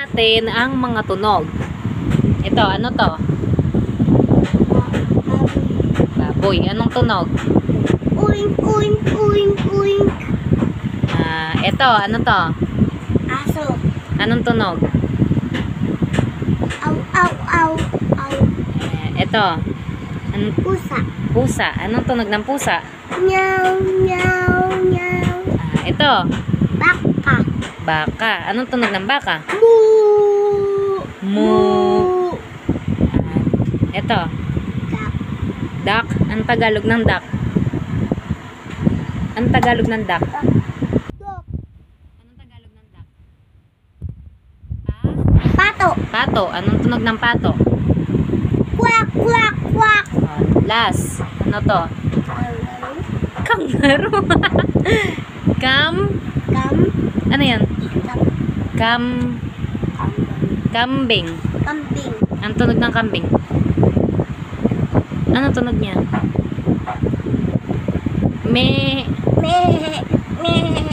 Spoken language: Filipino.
natin ang mga tunog. Ito, ano to? Baboy. Anong tunog? Uing, uing, uing, uing. Ito, ano to? Aso. Anong tunog? Aw, aw, aw, aw. Ito. Pusa. Pusa. Anong tunog ng pusa? Meow, meow, meow. Ito. Baka. Baka. Anong tunog ng baka? Moo. Moo. Ito. Duck. Duck. Ang Tagalog ng duck? Ang Tagalog ng duck? Dog. Anong Tagalog ng duck? Pato. Pato. Anong tunog ng pato? Quack, quack, quack. Last. Ano to? Kangaroo. Kam. Kam. Ano yan? Kam. Kambing. Kambing. Ang tunog ng kambing? Ano tunog niya? Me. Me. Me.